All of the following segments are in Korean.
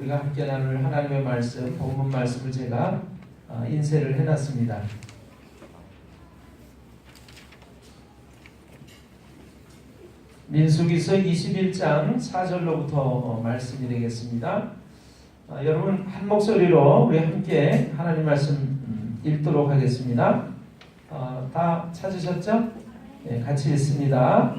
우리가 함께 나눌 하나님의 말씀, 본문 말씀을 제가 인쇄를 해놨습니다. 민수기서 21장 4절로부터 말씀이 되겠습니다. 여러분 한 목소리로 우리 함께 하나님 말씀 읽도록 하겠습니다. 다 찾으셨죠? 네, 같이 읽습니다.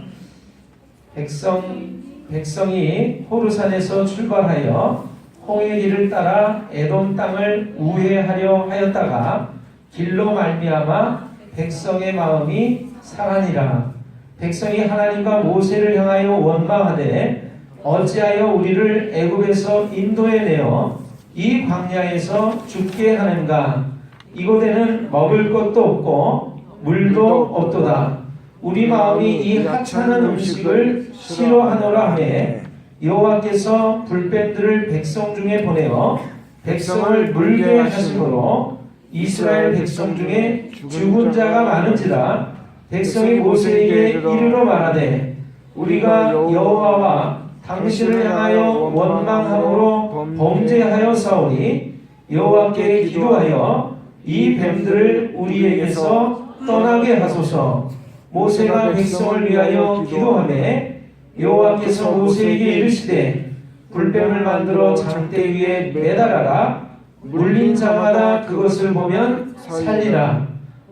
백성이 호르산에서 출발하여 홍해 길을 따라 에돔 땅을 우회하려 하였다가 길로 말미암아 백성의 마음이 상하니라. 백성이 하나님과 모세를 향하여 원망하되 어찌하여 우리를 애굽에서 인도해 내어 이 광야에서 죽게 하는가. 이곳에는 먹을 것도 없고 물도 없도다. 우리 마음이 이 하찮은 음식을 싫어하노라 하매 여호와께서 불뱀들을 백성 중에 보내어 백성을 물게 하심으로 이스라엘 백성 중에 죽은 자가 많은지라. 백성이 모세에게 이르러 말하되 우리가 여호와와 당신을 향하여 원망함으로 범죄하여 싸우니 여호와께 기도하여 이 뱀들을 우리에게서 떠나게 하소서. 모세가 백성을 위하여 기도하매 여호와께서 모세에게 이르시되 불뱀을 만들어 장대 위에 매달아라. 물린 자마다 그것을 보면 살리라.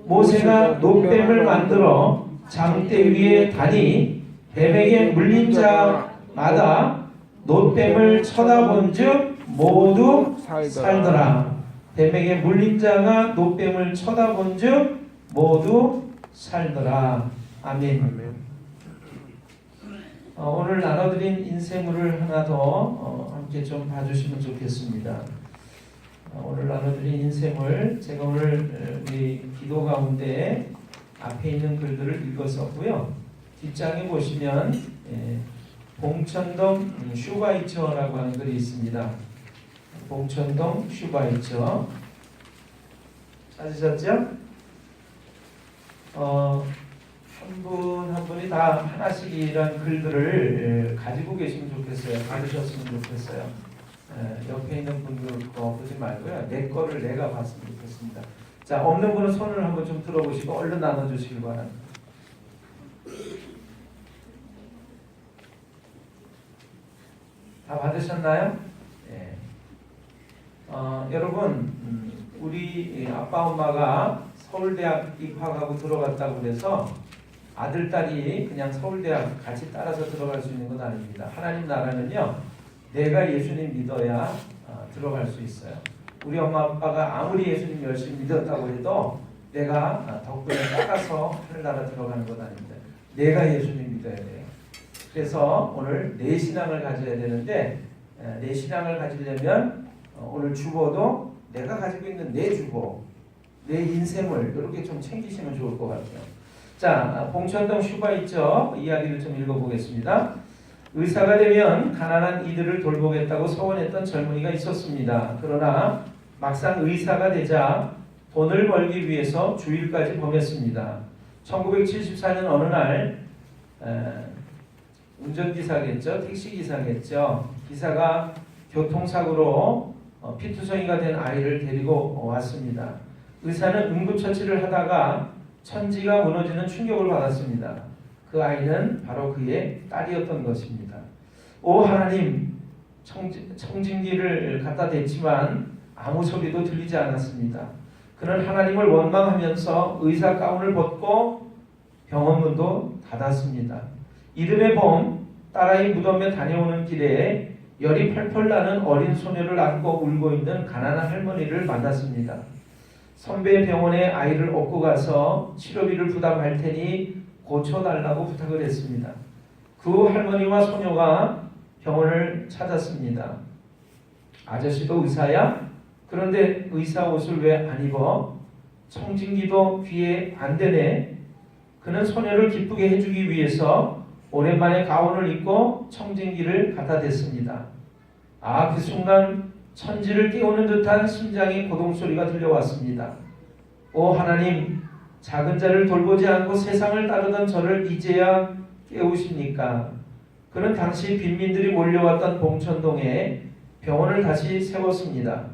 모세가 놋뱀을 만들어 장대 위에 다니 뱀에게 물린 자마다 놋뱀을 쳐다본즉 모두 살더라. 뱀에게 물린 자가 놋뱀을 쳐다본즉 모두 살더라. 아멘. 오늘 나눠드린 인쇄물을 하나 더 함께 좀 봐주시면 좋겠습니다. 오늘 나눠드린 인쇄물, 제가 오늘 우리 기도 가운데 앞에 있는 글들을 읽었었고요. 뒷장에 보시면 봉천동 슈바이처라고 하는 글이 있습니다. 봉천동 슈바이처 찾으셨죠? 한 분 한 분이 다 하나씩 이런 글들을 가지고 계시면 좋겠어요. 가지셨으면 좋겠어요. 옆에 있는 분들 거 보지 말고요. 내 거를 내가 봤으면 좋겠습니다. 자, 없는 분은 손을 한번 좀 들어보시고 얼른 나눠주시기 바랍니다. 다 받으셨나요? 네. 여러분, 우리 아빠 엄마가 서울대학 입학하고 들어갔다고 그래서 아들, 딸이 그냥 서울대학 같이 따라서 들어갈 수 있는 건 아닙니다. 하나님 나라는요, 내가 예수님 믿어야 들어갈 수 있어요. 우리 엄마 아빠가 아무리 예수님 열심히 믿었다고 해도 내가 덕분에 따라서 하늘나라 들어가는 건 아닙니다. 내가 예수님 믿어야 돼요. 그래서 오늘 내 신앙을 가져야 되는데, 내 신앙을 가지려면 오늘 주보도 내가 가지고 있는 내 주보, 내 인생을 이렇게 좀 챙기시면 좋을 것 같아요. 자, 봉천동 슈바이처 이야기를 좀 읽어보겠습니다. 의사가 되면 가난한 이들을 돌보겠다고 소원했던 젊은이가 있었습니다. 그러나 막상 의사가 되자 돈을 벌기 위해서 주일까지 범했습니다. 1974년 어느 날 운전기사겠죠, 택시기사겠죠. 기사가 교통사고로 피투성이가 된 아이를 데리고 왔습니다. 의사는 응급처치를 하다가 천지가 무너지는 충격을 받았습니다. 그 아이는 바로 그의 딸이었던 것입니다. 오 하나님, 청진기를 갖다 댔지만 아무 소리도 들리지 않았습니다. 그는 하나님을 원망하면서 의사 가운을 벗고 병원문도 닫았습니다. 이듬해 봄 딸아이 무덤에 다녀오는 길에 열이 펄펄 나는 어린 소녀를 안고 울고 있는 가난한 할머니를 만났습니다. 선배 병원에 아이를 업고 가서 치료비를 부담할 테니 고쳐달라고 부탁을 했습니다. 그 할머니와 소녀가 병원을 찾았습니다. 아저씨도 의사야? 그런데 의사 옷을 왜 안 입어? 청진기도 귀에 안 대네. 그는 소녀를 기쁘게 해주기 위해서 오랜만에 가운을 입고 청진기를 갖다 댔습니다. 그 순간 천지를 깨우는 듯한 심장의 고동소리가 들려왔습니다. 오 하나님, 작은 자를 돌보지 않고 세상을 따르던 저를 이제야 깨우십니까? 그는 당시 빈민들이 몰려왔던 봉천동에 병원을 다시 세웠습니다.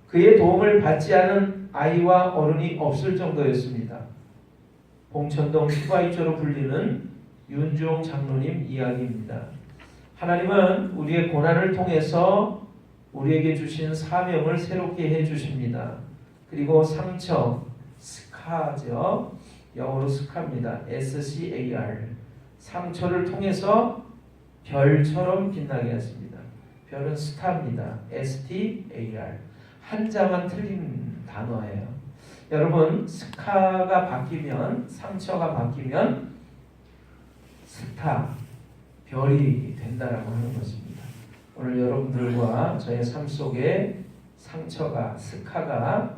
그의 도움을 받지 않은 아이와 어른이 없을 정도였습니다. 봉천동 휘바이처로 불리는 윤종 장로님 이야기입니다. 하나님은 우리의 고난을 통해서 우리에게 주신 사명을 새롭게 해주십니다. 그리고 상처, 스카죠. 영어로 스카입니다. SCAR. 상처를 통해서 별처럼 빛나게 하십니다. 별은 스타입니다. STAR. 한자만 틀린 단어예요. 여러분, 스카가 바뀌면, 상처가 바뀌면 스타, 별이 된다라고 하는 것입니다. 오늘 여러분들과 저의 삶 속에 상처가, 스카가,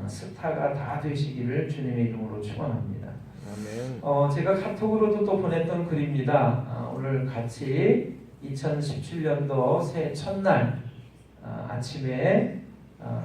스타가 다 되시기를 주님의 이름으로 축원합니다. 아멘. 제가 카톡으로도 또 보냈던 글입니다. 오늘 같이 2017년도 새해 첫날 아침에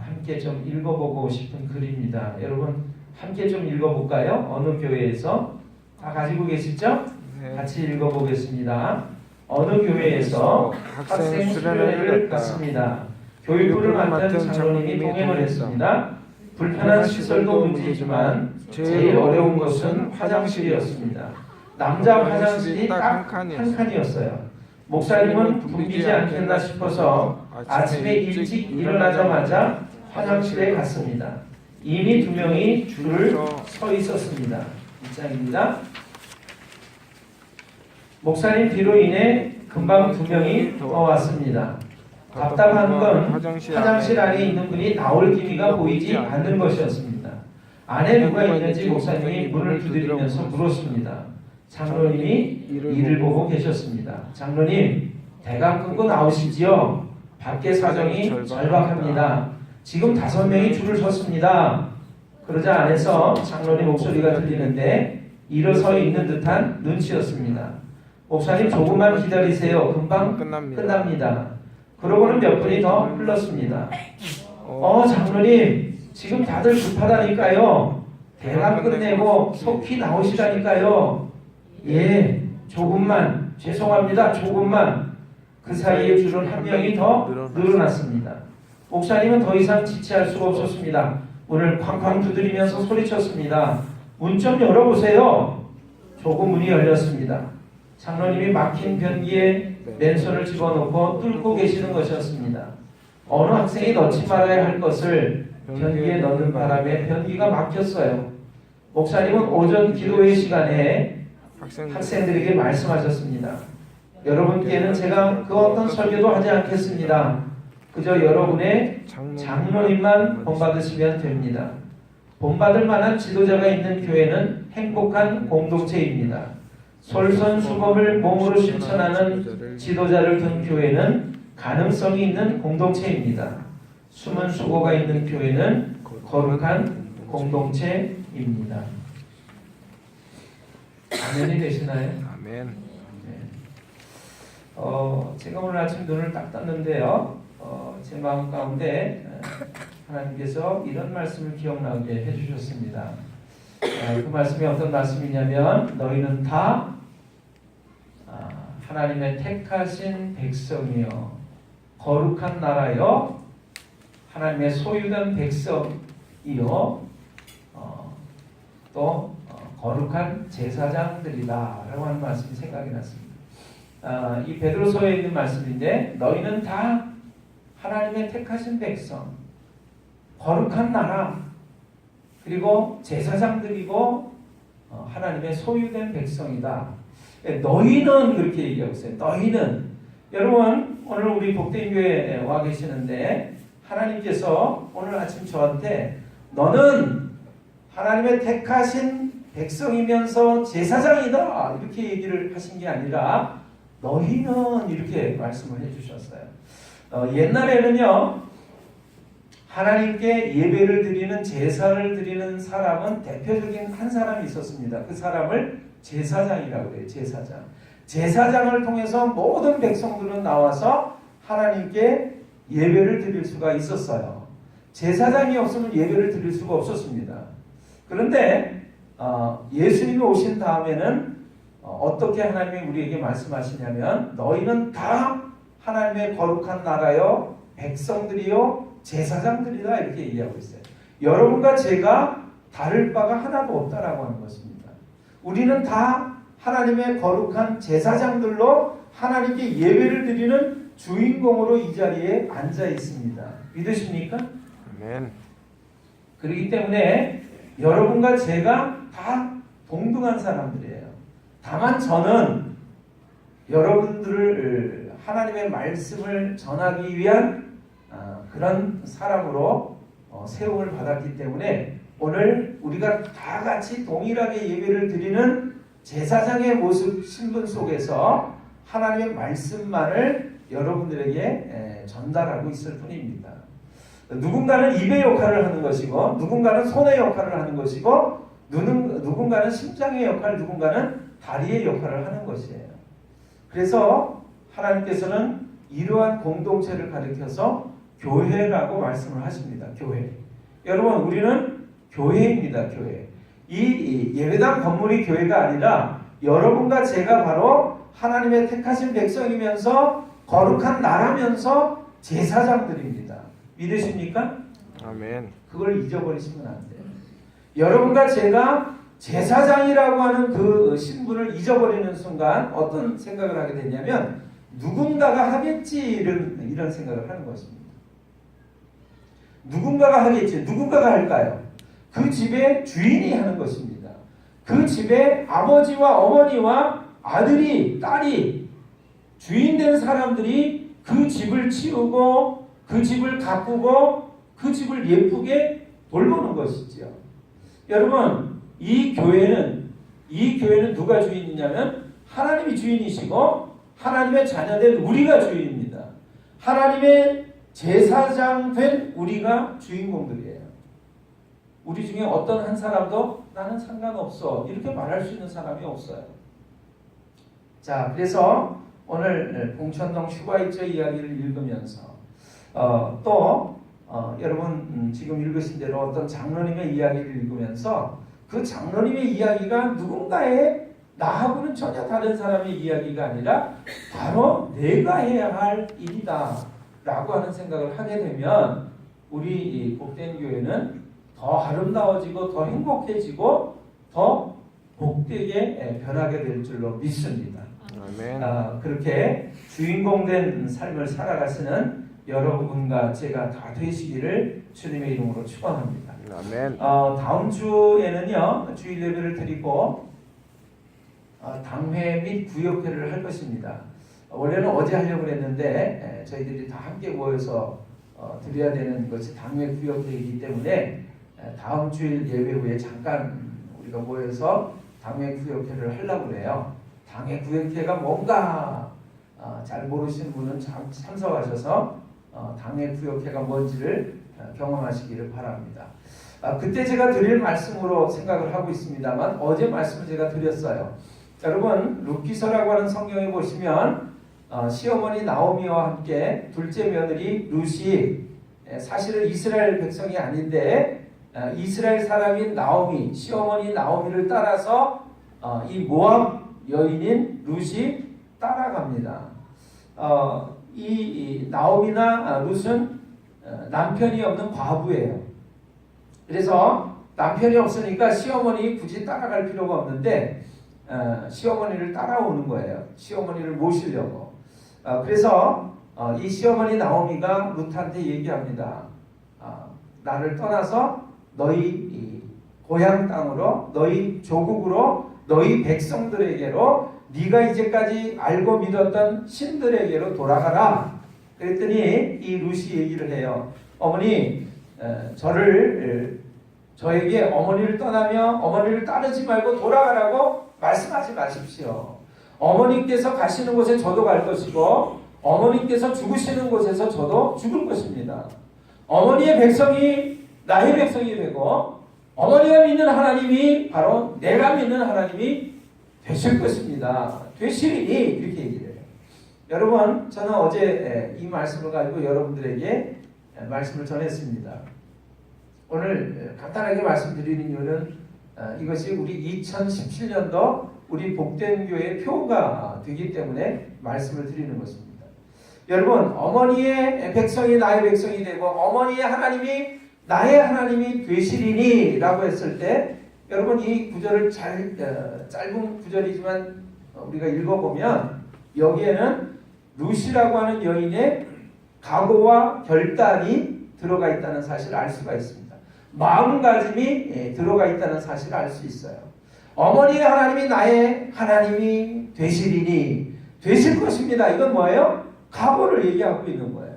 함께 좀 읽어보고 싶은 글입니다. 여러분 함께 좀 읽어볼까요? 어느 교회에서 다 가지고 계시죠? 네. 같이 읽어보겠습니다. 어느 교회에서 학생 수련회를 갔습니다. 교육부를 맡은 장로님이 동행을 했습니다. 불편한 시설도 문제지만 제일 어려운 것은 화장실이었습니다. 남자 화장실이 딱 한 칸이었어요. 목사님은 붐비지 않겠나 싶어서 아침에 일찍 일어나자마자 화장실에 갔습니다. 이미 2명이 줄을 서 있었습니다. 2장입니다. 목사님 뒤로 인해 금방 2명이 더 왔습니다. 답답한 건 화장실 안에 있는 분이 나올 기미가 보이지 않는 것이었습니다. 안에 누가 있는지 목사님이 문을 두드리면서 물었습니다. 장로님이 이를 보고 계셨습니다. 장로님, 대강 끊고 나오시지요? 밖에 사정이 절박합니다. 지금 5명이 줄을 섰습니다. 그러자 안에서 장로님 목소리가 들리는데 일어서 있는 듯한 눈치였습니다. 목사님 조금만 기다리세요. 금방 끝납니다. 그러고는 몇 분이 더 흘렀습니다. 장로님, 지금 다들 급하다니까요. 대강 끝내고 속히 나오시라니까요. 예, 조금만, 죄송합니다. 조금만. 그 사이에 줄은 1명이 더 늘어났습니다. 목사님은 더 이상 지체할 수가 없었습니다. 문을 쾅쾅 두드리면서 소리쳤습니다. 문 좀 열어보세요. 조금 문이 열렸습니다. 장로님이 막힌 변기에 맨손을 집어넣고 뚫고 계시는 것이었습니다. 어느 학생이 넣지 말아야 할 것을 변기에 넣는 바람에 변기가 막혔어요. 목사님은 오전 기도회 시간에 학생들에게 말씀하셨습니다. 여러분께는 제가 그 어떤 설교도 하지 않겠습니다. 그저 여러분의 장로님만 본받으시면 됩니다. 본받을 만한 지도자가 있는 교회는 행복한 공동체입니다. 솔선수범을 몸으로 실천하는 지도자를 둔 교회는 가능성이 있는 공동체입니다. 숨은 수고가 있는 교회는 거룩한 공동체입니다. 아멘이 되시나요? 아멘. 네. 제가 오늘 아침 눈을 딱 떴는데요. 제 마음 가운데 하나님께서 이런 말씀을 기억나게 해주셨습니다. 그 말씀이 어떤 말씀이냐면 너희는 다 하나님의 택하신 백성이요 거룩한 나라요 하나님의 소유된 백성이요 또 거룩한 제사장들이다 라고 하는 말씀이 생각이 났습니다. 이 베드로서에 있는 말씀인데 너희는 다 하나님의 택하신 백성 거룩한 나라 그리고 제사장들이고 하나님의 소유된 백성이다. 너희는 그렇게 얘기하고 있어요. 너희는 여러분 오늘 우리 복된 교회에 와 계시는데 하나님께서 오늘 아침 저한테 너는 하나님의 택하신 백성이면서 제사장이다 이렇게 얘기를 하신 게 아니라 너희는 이렇게 말씀을 해주셨어요. 옛날에는요 하나님께 예배를 드리는 제사를 드리는 사람은 대표적인 한 사람이 있었습니다. 그 사람을 제사장이라고 해요. 제사장. 제사장을 통해서 모든 백성들은 나와서 하나님께 예배를 드릴 수가 있었어요. 제사장이 없으면 예배를 드릴 수가 없었습니다. 그런데 예수님이 오신 다음에는 어떻게 하나님이 우리에게 말씀하시냐면 너희는 다 하나님의 거룩한 나라요 백성들이요 제사장들이다 이렇게 얘기하고 있어요. 여러분과 제가 다를 바가 하나도 없다라고 하는 것입니다. 우리는 다 하나님의 거룩한 제사장들로 하나님께 예배를 드리는 주인공으로 이 자리에 앉아 있습니다. 믿으십니까? 아멘. 그렇기 때문에 여러분과 제가 다 동등한 사람들이에요. 다만 저는 여러분들을 하나님의 말씀을 전하기 위한 그런 사람으로 세움을 받았기 때문에 오늘 우리가 다 같이 동일하게 예배를 드리는 제사장의 모습 신분 속에서 하나님의 말씀만을 여러분들에게 전달하고 있을 뿐입니다. 누군가는 입의 역할을 하는 것이고 누군가는 손의 역할을 하는 것이고 누군가는 심장의 역할, 누군가는 다리의 역할을 하는 것이에요. 그래서 하나님께서는 이러한 공동체를 가리켜서 교회라고 말씀을 하십니다. 교회. 여러분 우리는 교회입니다. 교회. 이 예배당 건물이 교회가 아니라 여러분과 제가 바로 하나님의 택하신 백성이면서 거룩한 나라면서 제사장들입니다. 믿으십니까? 아멘. 그걸 잊어버리시면 안 돼요. 여러분과 제가 제사장이라고 하는 그 신분을 잊어버리는 순간 어떤 생각을 하게 되냐면 누군가가 하겠지 이런 생각을 하는 것입니다. 누군가가 하겠지. 누군가가 할까요? 그 집의 주인이 하는 것입니다. 그 집의 아버지와 어머니와 아들이, 딸이 주인 된 사람들이 그 집을 치우고 그 집을 가꾸고 그 집을 예쁘게 돌보는 것이죠. 여러분 이 교회는 누가 주인이냐면 하나님이 주인이시고 하나님의 자녀된 우리가 주인입니다. 하나님의 제사장 된 우리가 주인공들이에요. 우리 중에 어떤 한 사람도 나는 상관없어 이렇게 말할 수 있는 사람이 없어요. 자, 그래서 오늘 봉천동 휴가일절 이야기를 읽으면서 여러분 지금 읽으신 대로 어떤 장로님의 이야기를 읽으면서 그 장로님의 이야기가 누군가의 나하고는 전혀 다른 사람의 이야기가 아니라 바로 내가 해야 할 일이다 라고 하는 생각을 하게 되면 우리 복된 교회는 더 아름다워지고 더 행복해지고 더 복되게 변하게 될 줄로 믿습니다. 아멘. 그렇게 주인공된 삶을 살아가시는 여러분과 제가 다 되시기를 주님의 이름으로 축원합니다. 아멘. 다음 주에는요 주일 예배를 드리고 당회 및 구역회를 할 것입니다. 원래는 어제 하려고 했는데 저희들이 다 함께 모여서 드려야 되는 것이 당회 구역회이기 때문에 다음 주일 예배 후에 잠깐 우리가 모여서 당회 구역회를 하려고 해요. 당회 구역회가 뭔가 잘 모르시는 분은 참석하셔서 당회 구역회가 뭔지를 경험하시기를 바랍니다. 그때 제가 드릴 말씀으로 생각을 하고 있습니다만 어제 말씀을 제가 드렸어요. 여러분 룻기서라고 하는 성경에 보시면 시어머니 나오미와 함께 둘째 며느리 룻이 사실은 이스라엘 백성이 아닌데 이스라엘 사람인 나오미, 시어머니 나오미를 따라서 이 모압 여인인 룻이 따라갑니다. 이 나오미나 룻은 남편이 없는 과부예요. 그래서 남편이 없으니까 시어머니 굳이 따라갈 필요가 없는데 시어머니를 따라오는 거예요. 시어머니를 모시려고. 그래서 이 시어머니 나오미가 룻한테 얘기합니다. 나를 떠나서 너희 고향 땅으로, 너희 조국으로, 너희 백성들에게로 네가 이제까지 알고 믿었던 신들에게로 돌아가라. 그랬더니 이 룻이 얘기를 해요. 어머니, 저에게 어머니를 떠나며 어머니를 따르지 말고 돌아가라고 말씀하지 마십시오. 어머니께서 가시는 곳에 저도 갈 것이고 어머니께서 죽으시는 곳에서 저도 죽을 것입니다. 어머니의 백성이 나의 백성이 되고 어머니가 믿는 하나님이 바로 내가 믿는 하나님이 되실 것입니다. 되시리니 이렇게 얘기를 해요. 여러분 저는 어제 이 말씀을 가지고 여러분들에게 말씀을 전했습니다. 오늘 간단하게 말씀드리는 이유는 이것이 우리 2017년도 우리 복된 교회의 표가 되기 때문에 말씀을 드리는 것입니다. 여러분, 어머니의 백성이 나의 백성이 되고 어머니의 하나님이 나의 하나님이 되시리니 라고 했을 때 여러분 이 구절을 짧은 구절이지만 우리가 읽어보면 여기에는 루시라고 하는 여인의 각오와 결단이 들어가 있다는 사실을 알 수가 있습니다. 마음가짐이 들어가 있다는 사실을 알 수 있어요. 어머니의 하나님이 나의 하나님이 되시리니 되실 것입니다. 이건 뭐예요? 각오를 얘기하고 있는 거예요.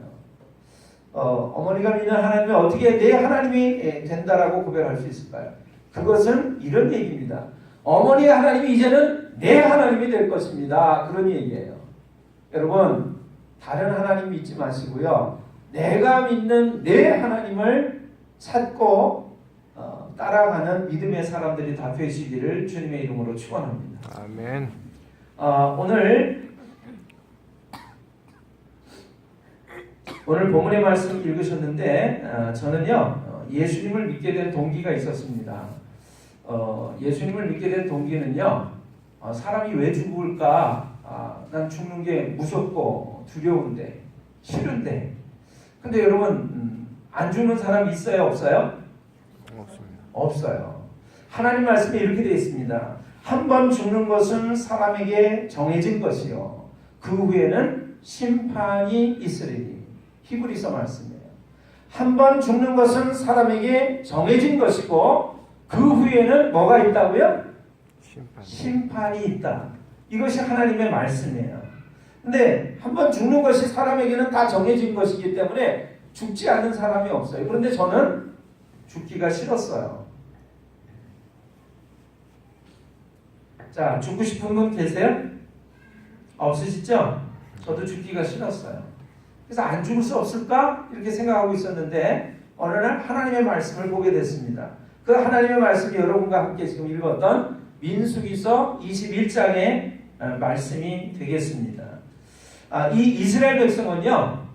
어머니가 믿는 하나님이 어떻게 내 하나님이 된다라고 고백할 수 있을까요? 그것은 이런 얘기입니다. 어머니의 하나님이 이제는 내 하나님이 될 것입니다. 그런 얘기예요. 여러분, 다른 하나님 믿지 마시고요. 내가 믿는 내 하나님을 찾고 따라가는 믿음의 사람들이 다 되시기를 주님의 이름으로 축원합니다. 아멘. 오늘 본문의 말씀 읽으셨는데 저는요 예수님을 믿게 된 동기가 있었습니다. 예수님을 믿게 된 동기는요 사람이 왜 죽을까? 난 죽는 게 무섭고 두려운데 싫은데. 근데 여러분 안 죽는 사람 있어요 없어요? 없습니다. 없어요. 하나님 말씀에 이렇게 되어 있습니다. 한 번 죽는 것은 사람에게 정해진 것이요 그 후에는 심판이 있으리니. 히브리서 말씀이에요. 한 번 죽는 것은 사람에게 정해진 것이고 그 후에는 뭐가 있다고요? 심판이 있다. 이것이 하나님의 말씀이에요. 근데 한 번 죽는 것이 사람에게는 다 정해진 것이기 때문에 죽지 않는 사람이 없어요. 그런데 저는 죽기가 싫었어요. 자, 죽고 싶은 분 계세요? 없으시죠? 저도 죽기가 싫었어요. 그래서 안 죽을 수 없을까? 이렇게 생각하고 있었는데 어느 날 하나님의 말씀을 보게 됐습니다. 그 하나님의 말씀이 여러분과 함께 지금 읽었던 민수기서 21장의 말씀이 되겠습니다. 이 이스라엘 백성은요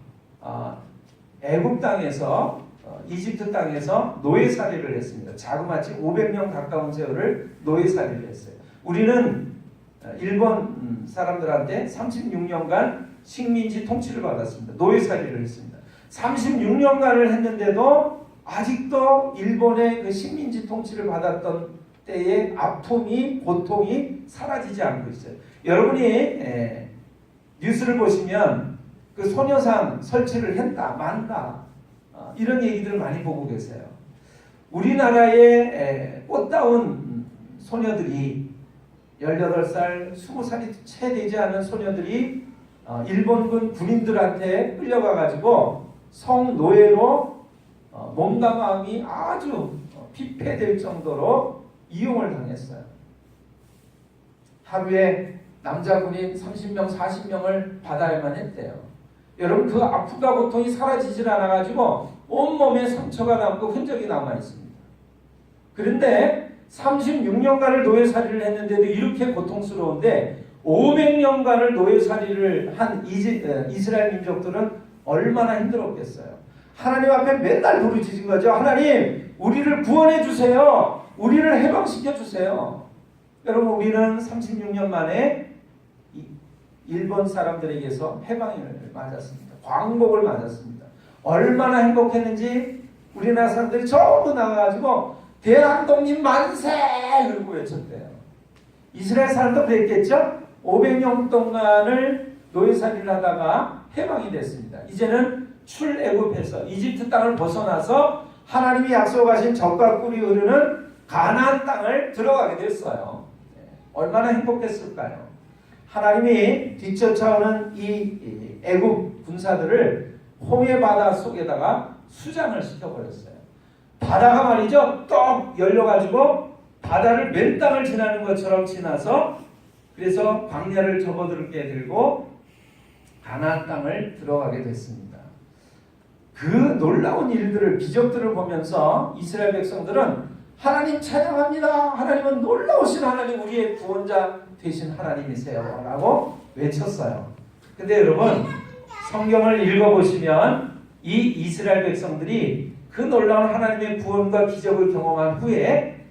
애굽 땅에서 이집트 땅에서 노예살이를 했습니다. 자그마치 500년 가까운 세월을 노예살이를 했어요. 우리는 일본 사람들한테 36년간 식민지 통치를 받았습니다. 노예살이를 했습니다. 36년간을 했는데도 아직도 일본의 그 식민지 통치를 받았던 때의 아픔이 고통이 사라지지 않고 있어요. 여러분이 뉴스를 보시면 그 소녀상 설치를 했다 만다 이런 얘기들을 많이 보고 계세요. 우리나라의 꽃다운 소녀들이 18살, 20살이 채 되지 않은 소녀들이 일본군 군인들한테 끌려가가지고 성노예로 몸과 마음이 아주 피폐될 정도로 이용을 당했어요. 하루에 남자 군인 30명, 40명을 받아야만 했대요. 여러분 그 아픔과 고통이 사라지질 않아가지고 온몸에 상처가 남고 흔적이 남아있습니다. 그런데 36년간을 노예살이를 했는데도 이렇게 고통스러운데 500년간을 노예살이를 한 이스라엘 민족들은 얼마나 힘들었겠어요. 하나님 앞에 맨날 부르짖은 거죠. 하나님 우리를 구원해 주세요. 우리를 해방시켜 주세요. 여러분 우리는 36년 만에 일본 사람들에게서 해방을 맞았습니다. 광복을 맞았습니다. 얼마나 행복했는지 우리나라 사람들이 전부 나가가지고 대한독립 만세! 그러고 외쳤대요. 이스라엘 사람도 그랬겠죠? 500년 동안을 노예살이를 하다가 해방이 됐습니다. 이제는 출애굽해서 이집트 땅을 벗어나서 하나님이 약속하신 젖과 꿀이 흐르는 가나안 땅을 들어가게 됐어요. 얼마나 행복했을까요? 하나님이 뒤쫓아오는 이 애굽 군사들을 홍해 바다 속에다가 수장을 시켜버렸어요. 바다가 말이죠 떡 열려가지고 바다를 맨 땅을 지나는 것처럼 지나서 그래서 광야를 접어들게 되고 가나안 땅을 들어가게 됐습니다. 그 놀라운 일들을 기적들을 보면서 이스라엘 백성들은 하나님 찬양합니다. 하나님은 놀라우신 하나님, 우리의 구원자 되신 하나님이세요 라고 외쳤어요. 근데 여러분 성경을 읽어보시면 이 이스라엘 백성들이 그 놀라운 하나님의 구원과 기적을 경험한 후에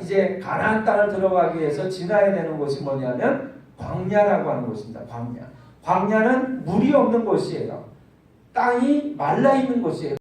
이제 가나안 땅을 들어가기 위해서 지나야 되는 곳이 뭐냐면 광야라고 하는 곳입니다. 광야. 광야는 물이 없는 곳이에요. 땅이 말라 있는 곳이에요.